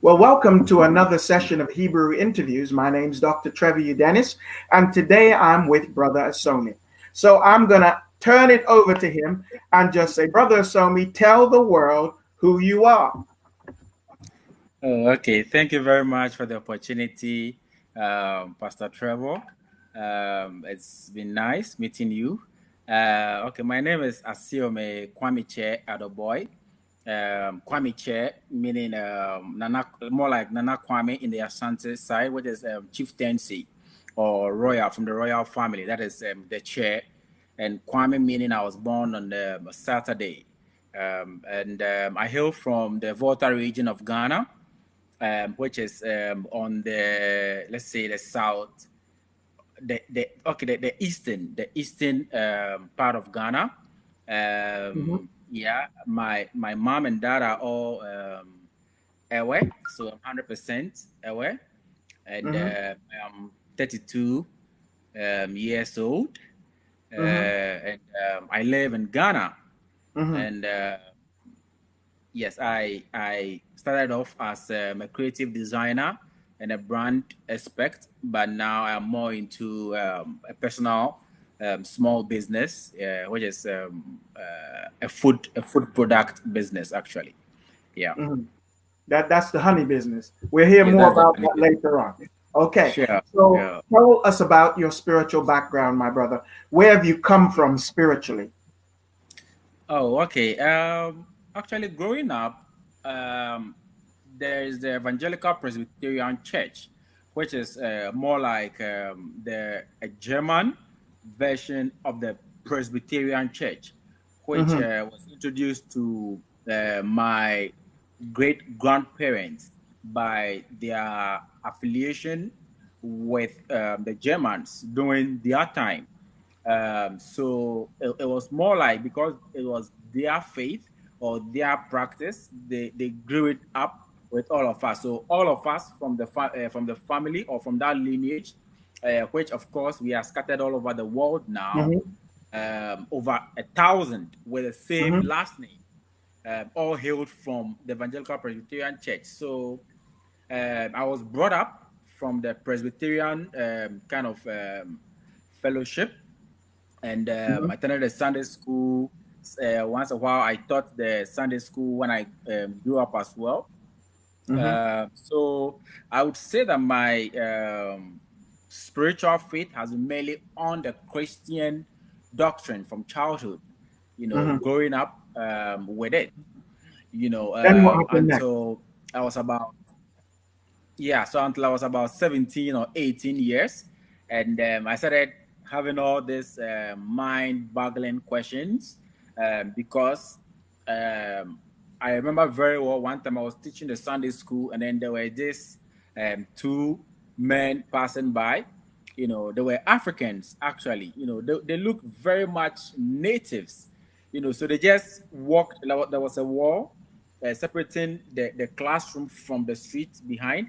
Well, welcome to another session of Hebrew interviews. My name's Dr. Trevor Udenis, and today I'm with Brother Asiome. So I'm going to turn it over to him and just say, Brother Asiome, tell the world who you are. Oh, okay. Thank you very much for the opportunity, Pastor Trevor. It's been nice meeting you. Okay, my name is Asiome Kwamiche Adoboy. Kwamiche meaning Nana, more like Nana Kwame in the Asante side, which is chieftaincy or royal from the royal family. That is the chair. And Kwame meaning I was born on the Saturday. And I hail from the Volta region of Ghana, which is on the, let's say, the south, the eastern part of Ghana. Yeah, my mom and dad are all Ewe, so I'm 100% Ewe, and Mm-hmm. I'm 32 years old, Mm-hmm. and I live in Ghana, Mm-hmm. and yes, I started off as a creative designer and a brand aspect, but now I'm more into a personal small business, which is a food product business actually. Yeah, Mm-hmm. That's the honey business. We'll hear yes, more that's the about honey that business. later on. Okay, Sure. so Yeah. tell us about your spiritual background, my brother. Where have you come from spiritually? Oh, okay. Actually, growing up, um, there is the Evangelical Presbyterian Church, which is more like a German version of the Presbyterian Church, which Mm-hmm. was introduced to my great grandparents by their affiliation with the Germans during their time. So it was more like because it was their faith or their practice, they grew it up with all of us. So all of us from the family or from that lineage, which of course we are scattered all over the world now, Mm-hmm. over 1,000 with the same Mm-hmm. last name, all hailed from the Evangelical Presbyterian Church. So I was brought up from the Presbyterian kind of fellowship, and I attended a Sunday school. Once a while, I taught the Sunday school when I grew up as well. Mm-hmm. So I would say that my spiritual faith has been mainly on the Christian doctrine from childhood. Mm-hmm. Growing up with it. Then what happened next? Until I was about yeah, so until I was about 17 or 18 years, and I started having all these mind-boggling questions because I remember very well one time I was teaching the Sunday school, and then there were these two men passing by. They were Africans actually. They look very much natives. So they just walked. There was a wall separating the classroom from the street behind.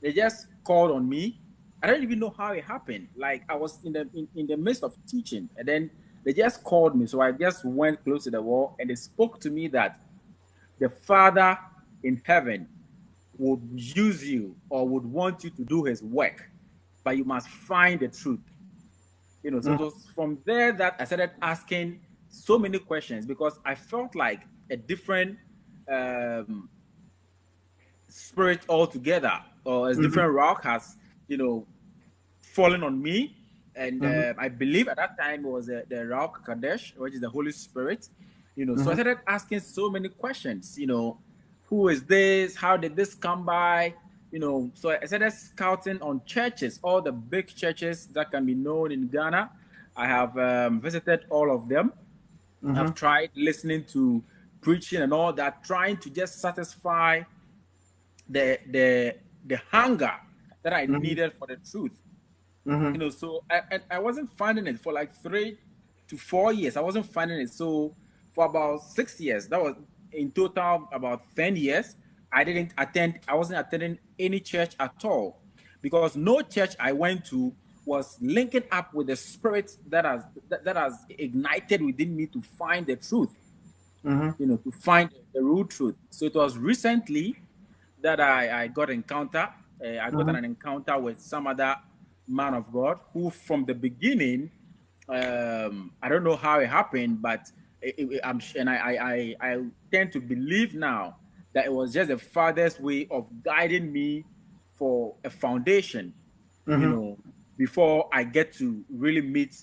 They just called on me. I don't even know how it happened. Like I was in the midst of teaching, and then they just called me. So I just went close to the wall, and they spoke to me that the Father in heaven would use you or would want you to do His work, but you must find the truth. So it Mm-hmm. was from there that I started asking so many questions because I felt like a different um, spirit altogether, or a Mm-hmm. different rock has, you know, fallen on me. And Mm-hmm. I believe at that time it was the Rock Kadesh, which is the Holy Spirit. So I Mm-hmm. started asking so many questions. Who is this? How did this come by? So I started scouting on churches, all the big churches that can be known in Ghana. I have visited all of them. Mm-hmm. I've tried listening to preaching and all that, trying to just satisfy the hunger that I Mm-hmm. needed for the truth. Mm-hmm. So I wasn't finding it for like 3 to 4 years. I wasn't finding it. So for about 6 years, that was in total about 10 years, I wasn't attending any church at all because no church I went to was linking up with the spirit that has ignited within me to find the truth, Mm-hmm. to find the real truth. So it was recently that I got encounter. I got an encounter with some other man of God who, from the beginning, I don't know how it happened, but and I tend to believe now that it was just the Father's way of guiding me for a foundation, before I get to really meet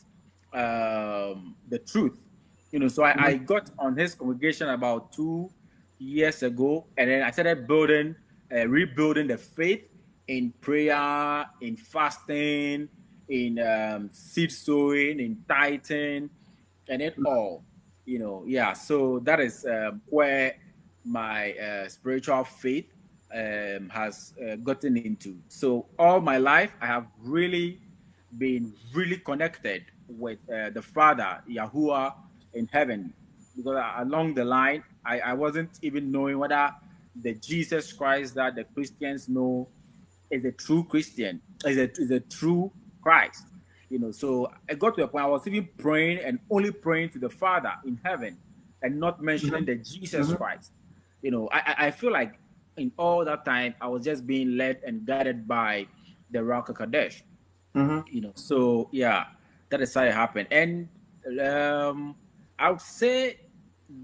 the truth. So I got on his congregation about 2 years ago, and then I started rebuilding the faith in prayer, in fasting, in seed sowing, in tithing, and it all. Yeah. So that is where my spiritual faith has gotten into. So all my life, I have really been really connected with the Father, Yahuwah in heaven, because along the line, I wasn't even knowing whether the Jesus Christ that the Christians know is a true Christian, is a true Christ. So I got to a point I was even praying and only praying to the Father in heaven and not mentioning the Jesus Christ. I feel like in all that time I was just being led and guided by the Rock of Kadesh. So yeah, that is how it happened. And I would say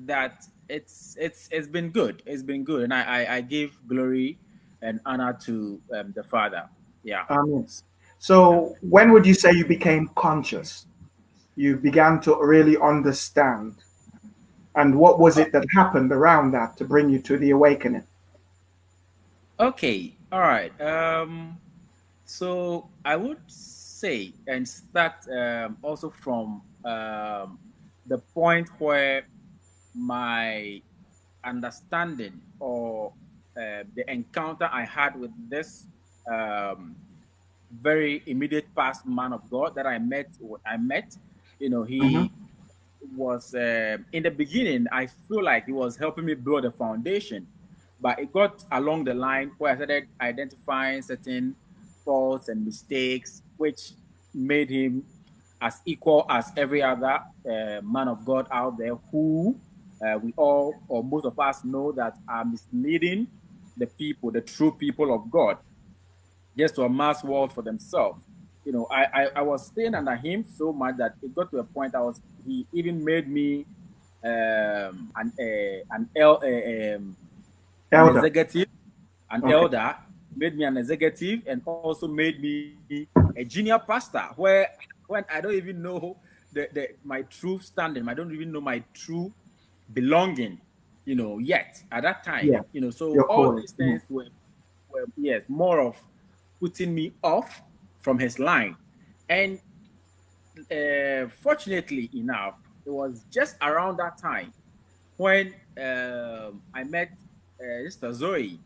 that it's been good. It's been good, and I give glory and honor to the Father. Yeah. Yes. So when would you say you became conscious? You began to really understand. And what was it that happened around that to bring you to the awakening? Okay. All right. So I would say and start also from the point where my understanding or the encounter I had with this very immediate past man of God that I met. He was in the beginning. I feel like he was helping me build a foundation, but it got along the line where I started identifying certain faults and mistakes, which made him as equal as every other man of God out there who we all or most of us know that are misleading the people, the true people of God, just to amass wealth for themselves. I was staying under him so much that it got to a point he even made me an Elder. executive, an Okay. elder, made me an executive, and also made me a junior pastor, where when I don't even know my true standing, I don't even know my true belonging, yet at that time. Yeah. So Your all calling. these things were yes, more of putting me off from his line. And fortunately enough, it was just around that time when I met Sister Zoe,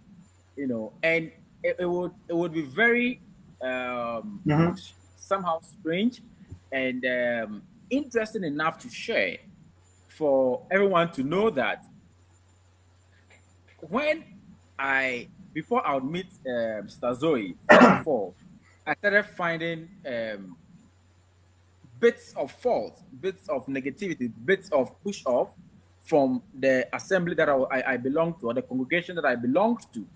and it would be very somehow strange and interesting enough to share for everyone to know that when before I would meet Sister Zoe, first of all, I started finding bits of fault, bits of negativity, bits of push off from the assembly that I belonged to, or the congregation that I belonged to.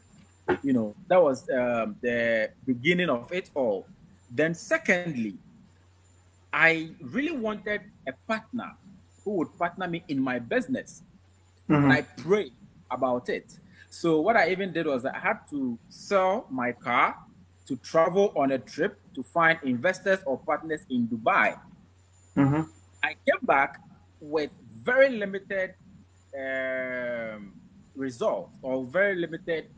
That was the beginning of it all. Then, secondly, I really wanted a partner who would partner me in my business, and I prayed about it. So, what I even did was I had to sell my car to travel on a trip to find investors or partners in Dubai. I came back with very limited results or very limited,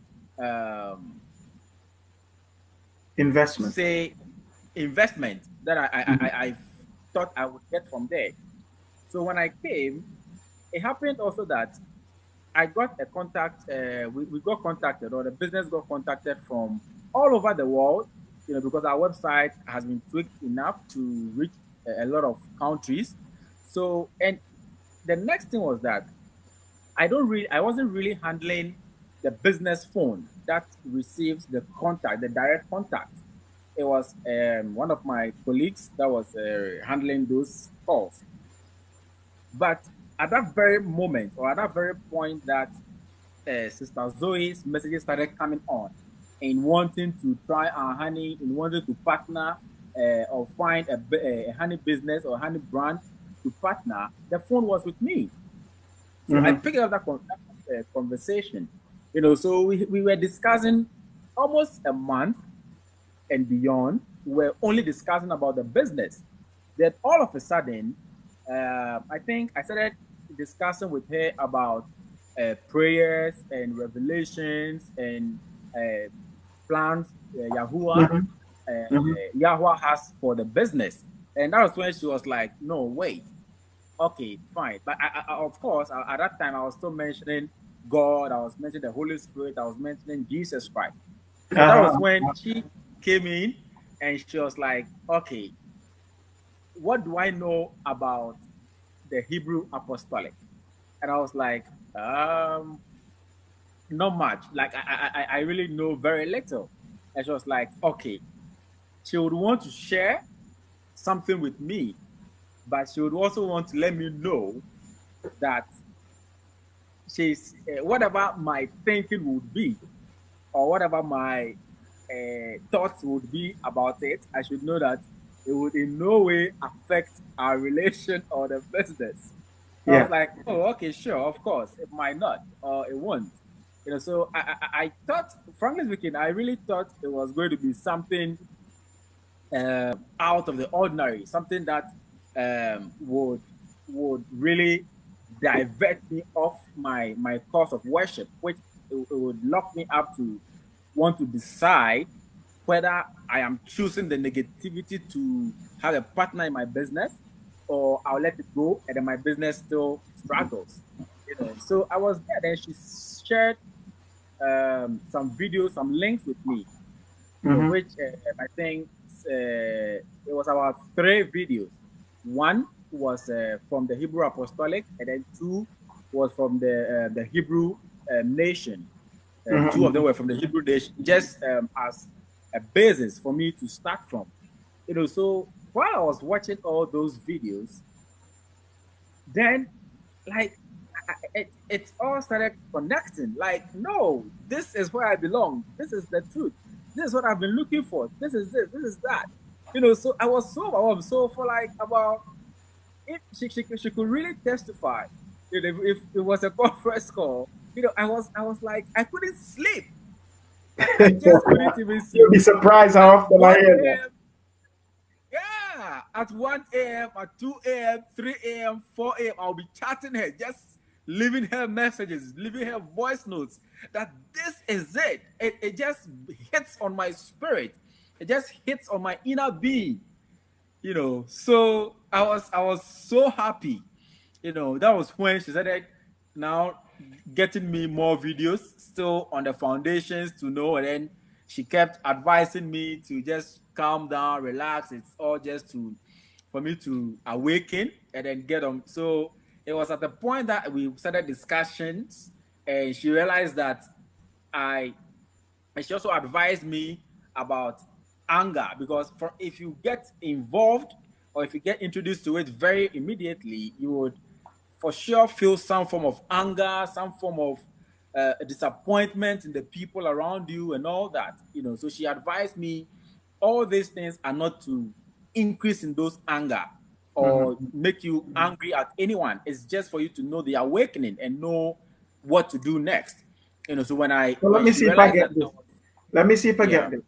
Investment. say, investment that I thought I would get from there. So when I came, it happened also that I got a contact. We got contacted, or the business got contacted from all over the world. Because our website has been tweaked enough to reach a lot of countries. So, and the next thing was that I wasn't really handling the business phone that receives the contact, the direct contact. It was one of my colleagues that was handling those calls. But at that very moment, or at that very point that Sister Zoe's messages started coming on, in wanting to try our honey, in wanting to partner or find a honey business or honey brand to partner. The phone was with me, so I Mm-hmm. picked up that conversation. So we were discussing almost a month and beyond. We were only discussing about the business. Then all of a sudden, I think I started discussing with her about prayers and revelations and uh, plans Mm-hmm. Mm-hmm. Yahuwah has for the business. And that was when she was like, "No, wait, okay, fine." But of course, at that time, I was still mentioning God. I was mentioning the Holy Spirit. I was mentioning Jesus Christ. So that was when Uh-huh. she came in and she was like, "Okay, what do I know about the Hebrew apostolic?" And I was like, not much. Like I really know very little. And she was like, "Okay." She would want to share something with me, but she would also want to let me know that she's whatever my thinking would be, or whatever my thoughts would be about it, I should know that it would in no way affect our relation or the business. I was Yeah. like, "Oh, okay, sure, of course, it might not or it won't." So I thought, frankly speaking, I really thought it was going to be something out of the ordinary, something that would really divert me off my course of worship, which it would lock me up to want to decide whether I am choosing the negativity to have a partner in my business, or I'll let it go and then my business still struggles. So I was there. Then she shared some videos, some links with me, Mm-hmm. which I think it was about 3 videos. One was from the Hebrew Apostolic, and then 2 was from the Hebrew nation. Two of them Mm-hmm. were from the Hebrew nation, just as a basis for me to start from. So while I was watching all those videos, then like it all started connecting. Like, no, this is where I belong. This is the truth. This is what I've been looking for. This is this. This is that. So I was so overwhelmed. So for like about, if she could really testify, if it was a conference call, I was like, I couldn't sleep. I just couldn't even You'll sleep. be surprised how At often I 1 hear that. a.m. Yeah, at 1 a.m., at 2 a.m., 3 a.m., 4 a.m., I'll be chatting her, just leaving her messages, leaving her voice notes that this is it. It just hits on my spirit. It just hits on my inner being. So I was so happy. That was when she started now getting me more videos, still on the foundations to know. And then she kept advising me to just calm down, relax. It's all just for me to awaken and then get on. So it was at the point that we started discussions, and she realized that I and she also advised me about anger, because if you get involved or if you get introduced to it very immediately, you would for sure feel some form of anger, some form of disappointment in the people around you and all that. So she advised me all these things are not to increase in those anger or Mm-hmm. make you angry at anyone. It's just for you to know the awakening and know what to do next. So when I So let when me she see if I realized get that this. Let me see if I yeah. get this.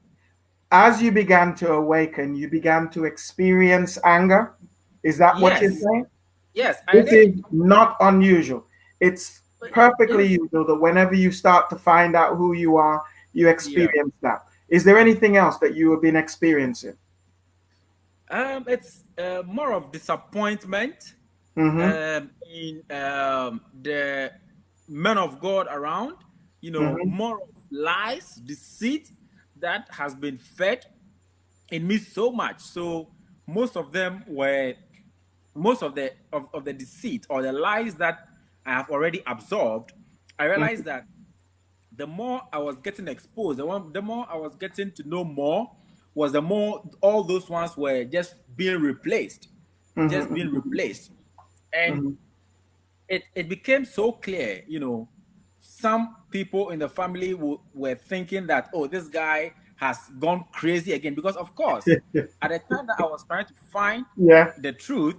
As you began to awaken, you began to experience anger. Is that what you're Yes, saying? yes, I This is did. not unusual. It's But perfectly it's usual that whenever you start to find out who you are, you yeah. experience that. Is there anything else that you have been experiencing? It's more of disappointment Mm-hmm. in the men of God around. Mm-hmm. More of lies, deceit that has been fed in me so much. So most of them were most of the deceit or the lies that I have already absorbed. I realized that the more I was getting exposed, the more I was getting to know more, was the more all those ones were just being Mm-hmm. replaced, and Mm-hmm. it became so clear, some people in the family were thinking that, oh, this guy has gone crazy again. Because, of course, at the time that I was trying to find Yeah. the truth,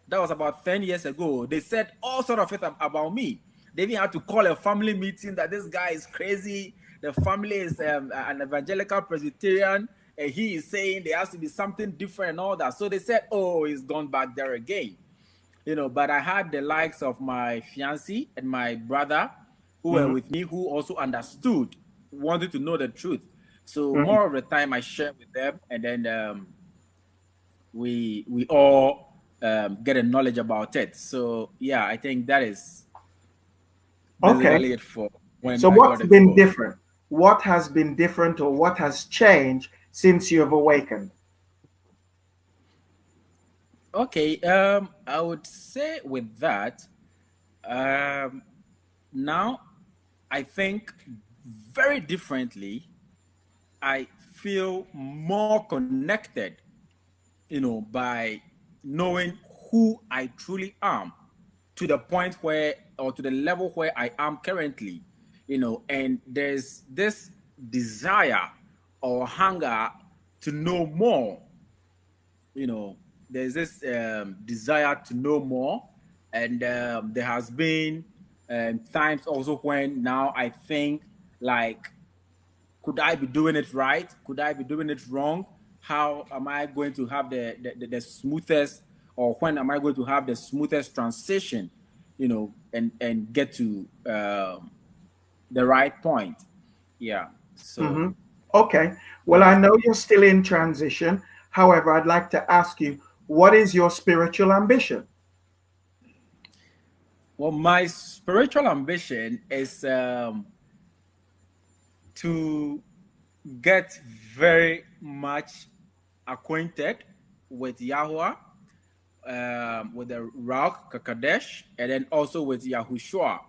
that was about 10 years ago, they said all sort of it about me. They even had to call a family meeting that this guy is crazy. The family is an evangelical Presbyterian, and he is saying there has to be something different and all that. So they said, oh, he's gone back there again. But I had the likes of my fiancé and my brother who were with me, who also understood, wanted to know the truth. So more of the time I shared with them, and then we all get a knowledge about it. So yeah, I think that is Okay. basically it for when So I got what's the been phone. different? What has been different or what has changed since you have awakened? Okay, I would say with that, um, now I think very differently. I feel more connected, by knowing who I truly am, to the point where, or to the level where I am currently, and there's this desire or hunger to know more. you know there's this desire to know more, and there has been times also when now I think, like, could I be doing it right? Could I be doing it wrong? How am I going to have the smoothest, or when am I going to have the smoothest transition, and get to the right point? Yeah. So Mm-hmm. Okay. Well, that I is know it. you're still in transition. However, I'd like to ask you, what is your spiritual ambition? Well, my spiritual ambition is to get very much acquainted with Yahweh, with the Rock Kakadesh, and then also with Yahushua.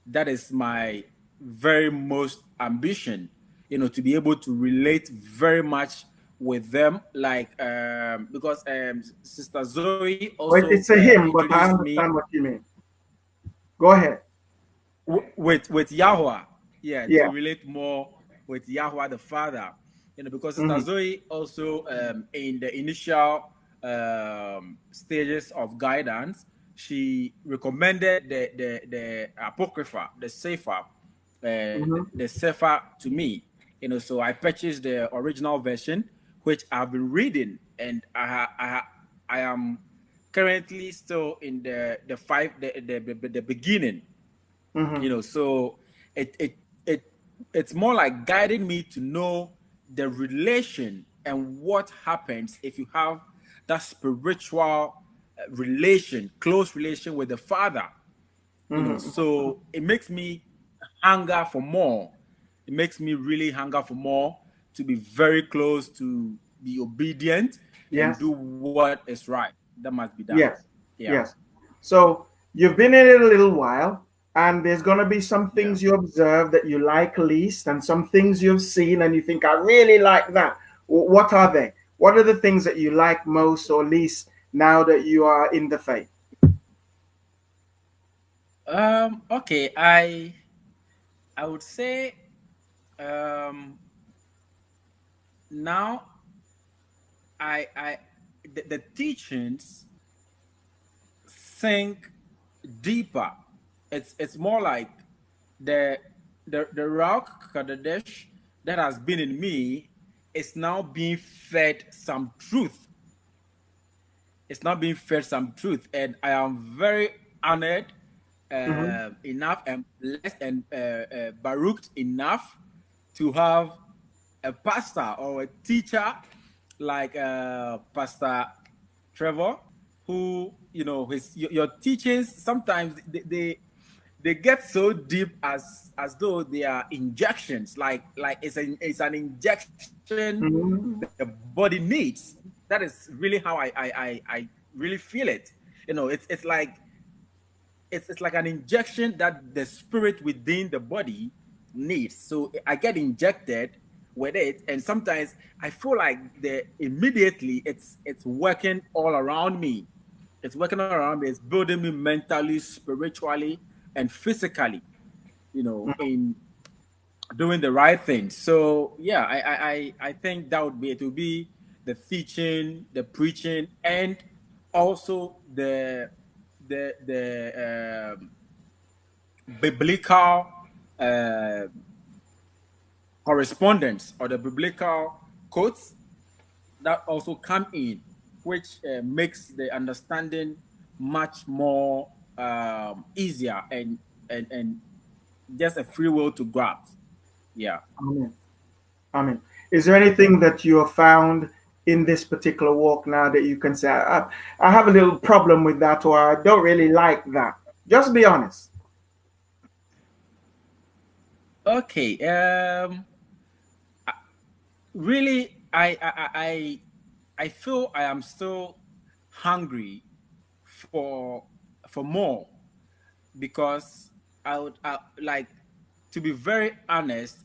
That is my very most ambition, to be able to relate very much with them. Like, because Sister Zoe Well, also it's a hymn, but I introduced me understand what you mean. Go ahead. with Yahweh, yeah, to Yeah. relate more with Yahweh the Father, because Sister Mm-hmm. Zoe also, in the initial stages of guidance, she recommended the Apocrypha, the Sefer, Mm-hmm. the Sefer to me, so I purchased the original version, which I've been reading, and I am currently still in the beginning, Mm-hmm. so it it's more like guiding me to know the relation and what happens if you have that spiritual relation, close relation with the Father. Mm-hmm. So it makes me hunger for more. It makes me really hunger for more, to be very close, to be obedient and Yes. do what is right. That must be done. Yes. Yeah. Yes. So you've been in it a little while, and there's going to be some Yeah. things you observe that you like least, and some things you've seen and you think, I really like that. What are they? What are the things that you like most or least now that you are in the faith? Okay. I would say, um now I the teachings sink deeper. It's more like the the rock Kadesh that has been in me is now being fed some truth. It's not being fed some truth, and I am very honored Mm-hmm. enough and blessed and baruched enough to have a pastor or a teacher like Pastor Trevor, who, your teachings sometimes they get so deep, as though they are injections, like it's an injection the Mm-hmm. body needs. That is really how I really feel it. It's like an injection that the spirit within the body needs. So I get injected with it, and sometimes I feel like the immediately it's working all around me. It's working all around me. It's building me mentally, spiritually, and physically. in doing the right thing. So yeah, I think that would be, it will be the teaching, the preaching, and also the biblical uh, correspondence, or the biblical quotes that also come in, which makes the understanding much more easier, and just a free will to grasp. Yeah. Amen. Amen. Is there anything that you have found in this particular walk now that you can say, I have a little problem with that, or I don't really like that? Just be honest. Okay. Really, I feel I am still hungry for more, because I like, to be very honest,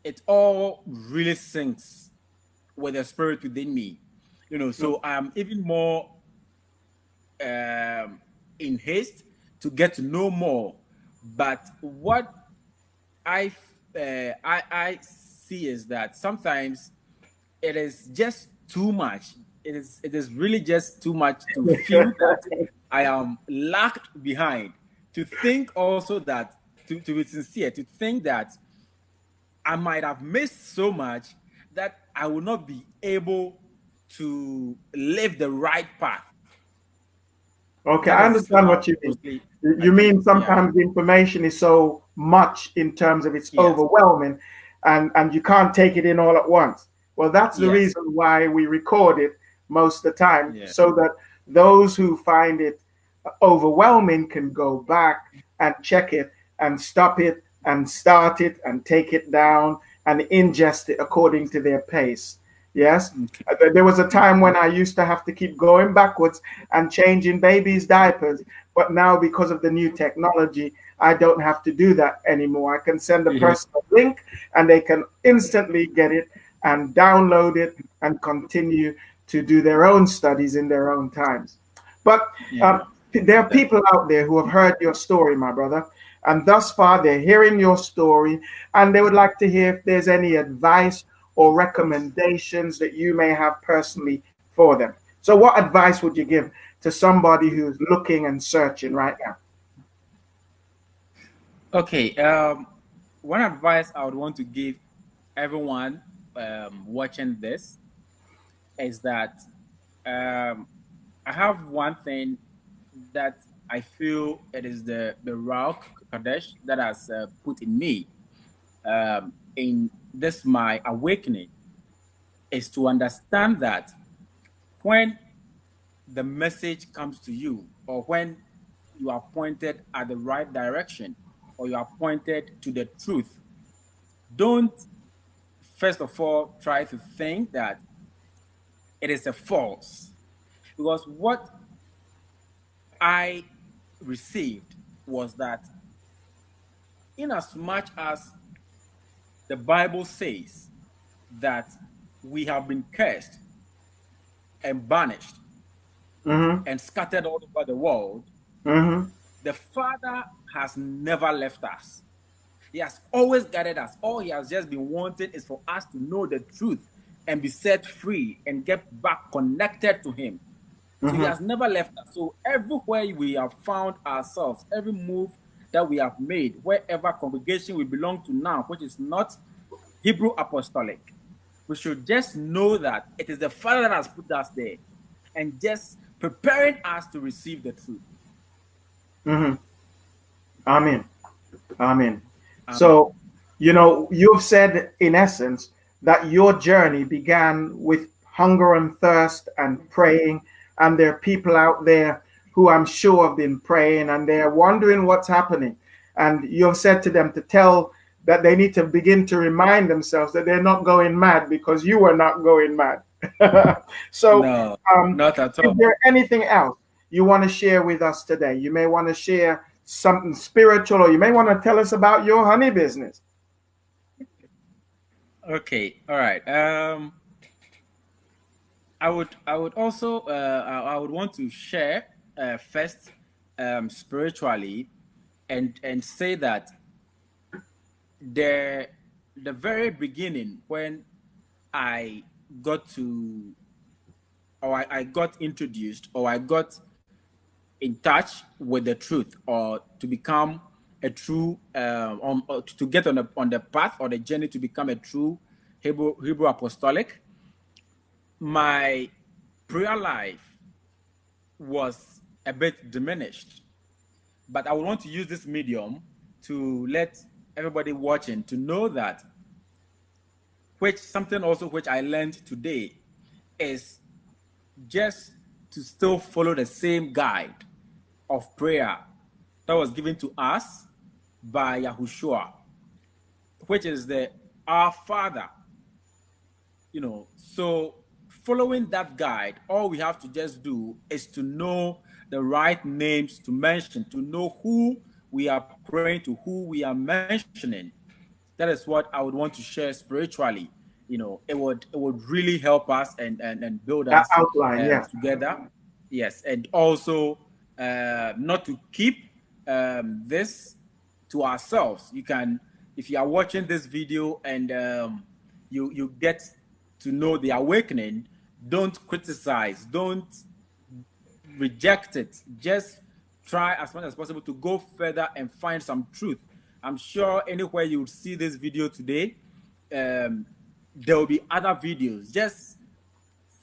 it all really syncs with the spirit within me. Mm. So I am even more in haste to get to know more. But what I see is that sometimes it is just too much. It is really just too much to feel that I am lagged behind. To think also that, to be sincere, to think that I might have missed so much that I will not be able to live the right path. Okay, That I is understand how what you mean. mostly I You feel. mean Yeah. sometimes the information is so much in terms of it's Yes. overwhelming, and you can't take it in all at once. Well, that's the Yes. reason why we record it most of the time, Yeah. so that those who find it overwhelming can go back and check it and stop it and start it and take it down and ingest it according to their pace. Yes. Okay. There was a time when I used to have to keep going backwards and changing babies' diapers, but now because of the new technology, I don't have to do that anymore. I can send a Yeah. person a link and they can instantly get it and download it and continue to do their own studies in their own times. But Yeah. there are people out there who have heard your story, my brother, and thus far they're hearing your story, and they would like to hear if there's any advice or recommendations that you may have personally for them. So, what advice would you give to somebody who's looking and searching right now? Okay. One advice I would want to give everyone watching this is that I have one thing that I feel it is the Rauch Kadesh that has put in me in this my awakening, is to understand that when the message comes to you, or when you are pointed at the right direction, or you are pointed to the truth, don't first of all try to think that it is a false. Because what I received was that, in as much as the Bible says that we have been cursed and banished Mm-hmm. and scattered all over the world, Mm-hmm. the Father has never left us. He has always guided us. All he has just been wanting is for us to know the truth and be set free and get back connected to him. So he Mm-hmm. has never left us. So everywhere we have found ourselves, every move that we have made, wherever congregation we belong to now, which is not Hebrew Apostolic, we should just know that it is the Father that has put us there and just preparing us to receive the truth. Mm-hmm. Amen. Amen. Amen. So, you've said in essence that your journey began with hunger and thirst and praying, and there are people out there who I'm sure have been praying and they're wondering what's happening. And you've said to them to tell that they need to begin to remind themselves that they're not going mad because you are not going mad. So, No, um, not at is all. there anything else you want to share with us today? You may want to share something spiritual, or you may want to tell us about your honey business. Okay, all right. I would also I would want to share first spiritually, and say that the very beginning when I got to, or I got introduced, or I got in touch with the truth, or to become a true, to get on the path or the journey to become a true Hebrew apostolic, my prayer life was a bit diminished. But I would want to use this medium to let everybody watching to know that, which something also which I learned today is just to still follow the same guide of prayer that was given to us by Yahushua, which is the Our Father. So following that guide, all we have to just do is to know the right names to mention, to know who we are praying to, who we are mentioning. That is what I would want to share spiritually. It would really help us and build That us outline, yeah. together. Yes, and also not to keep this to ourselves. You can, if you are watching this video and you get to know the awakening, don't criticize, don't reject it. Just try as much as possible to go further and find some truth. I'm sure anywhere you see this video today, there will be other videos. Just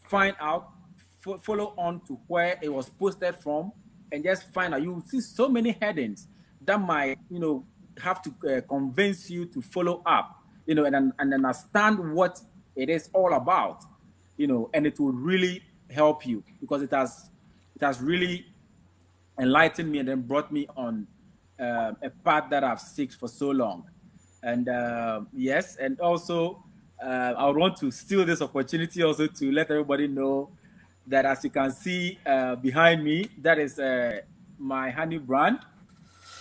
find out, follow on to where it was posted from, and just find out. You will see so many headings that might, have to convince you to follow up, and understand what it is all about, and it will really help you, because it has really enlightened me and then brought me on a path that I've seeked for so long. And yes, and also I would want to steal this opportunity also to let everybody know that, as you can see behind me, that is my honey brand.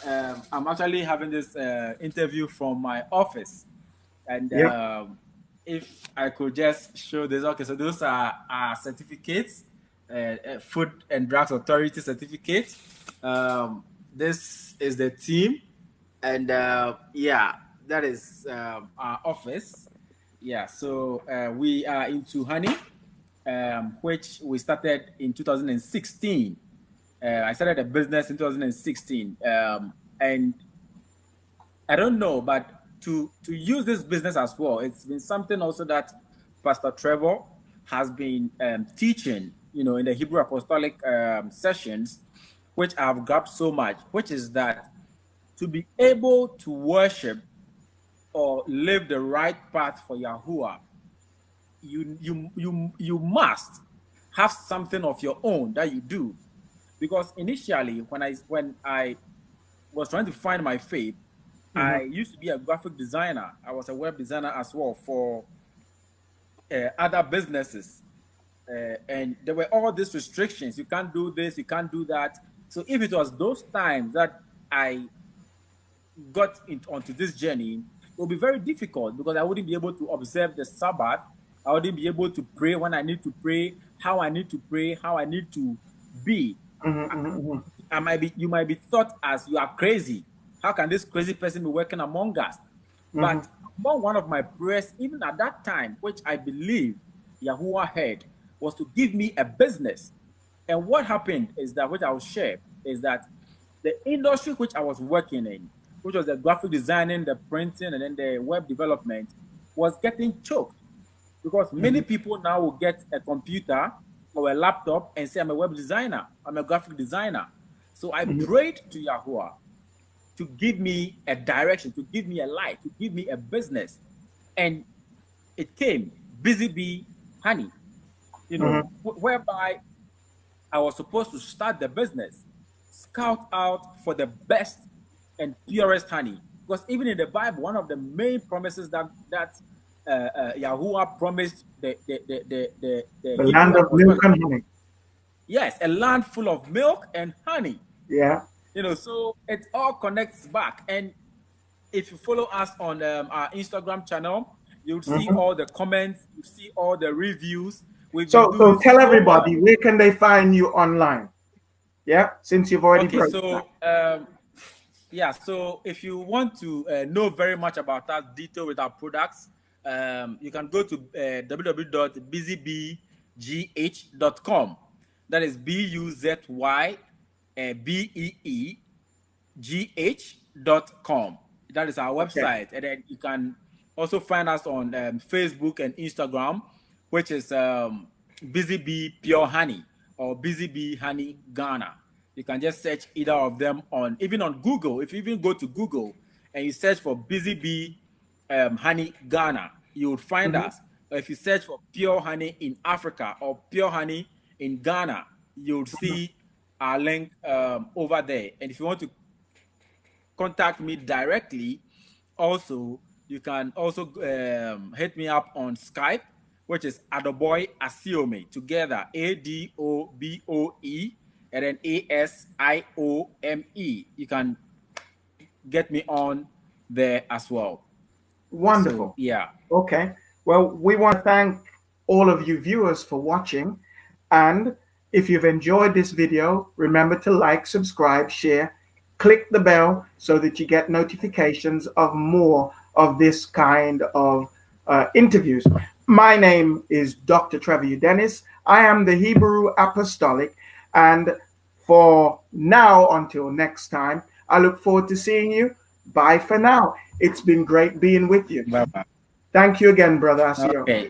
I'm actually having this interview from my office, and Yep. if I could just show this. Okay, so those are certificates, Food and Drugs Authority certificates. This is the team, and yeah, that is our office. Yeah, so we are into honey, which we started in 2016. I started a business in 2016, and I don't know, but to use this business as well, it's been something also that Pastor Trevor has been teaching, in the Hebrew Apostolic sessions, which I've grabbed so much, which is that to be able to worship or live the right path for Yahuwah, you must have something of your own that you do. Because initially, when I was trying to find my faith, I used to be a graphic designer. I was a web designer as well for other businesses. And there were all these restrictions. You can't do this, you can't do that. So if it was those times that I got onto this journey, it would be very difficult, because I wouldn't be able to observe the Sabbath. I wouldn't be able to pray when I need to pray, how I need to pray, how I need to be. You might be thought as you are crazy. How can this crazy person be working among us? But among one of my prayers, even at that time, which I believe Yahuwah heard, was to give me a business. And what happened is that, which I will share, is that the industry which I was working in, which was the graphic designing, the printing, and then the web development, was getting choked. Because many people now will get a computer or a laptop and say, I'm a web designer, I'm a graphic designer. So I prayed to Yahuwah to give me a direction, to give me a light, to give me a business. And it came, Busy Bee Honey, whereby I was supposed to start the business, scout out for the best and purest honey. Because even in the Bible, one of the main promises that Yahuwah promised the land Hebrew of milk apostolic, and honey. yes, a land full of milk and honey. Yeah. So it all connects back. And if you follow us on our Instagram channel, you'll see all the comments, you see all the reviews. So tell everybody, where can they find you online? Yeah, since you've already okay, broke so Yeah, so if you want to know very much about us, detail with our products, you can go to www.busybgh.com. That is BUZYBEEGH.com. That is our Okay. website. And then you can also find us on Facebook and Instagram, which is Busy Bee Pure Honey or Busy Bee Honey Ghana. You can just search either of them on, even on Google. If you even go to Google and you search for Busy Bee Honey Ghana, you would find Mhm. us. Or if you search for Pure Honey in Africa or Pure Honey in Ghana, you'll see our link over there. And if you want to contact me directly, also, you can also hit me up on Skype, which is Adoboy Asiome, together Adoboe and then Asiome. You can get me on there as well. So Wonderful. yeah, Okay. Well, we want to thank all of you viewers for watching. And if you've enjoyed this video, remember to like, subscribe, share, click the bell so that you get notifications of more of this kind of interviews. My name is Dr. Trevor Dennis. I am the Hebrew Apostolic. And for now, until next time, I look forward to seeing you. Bye for now. It's been great being with you. bye bye. Thank you again, Brother Asio. Okay.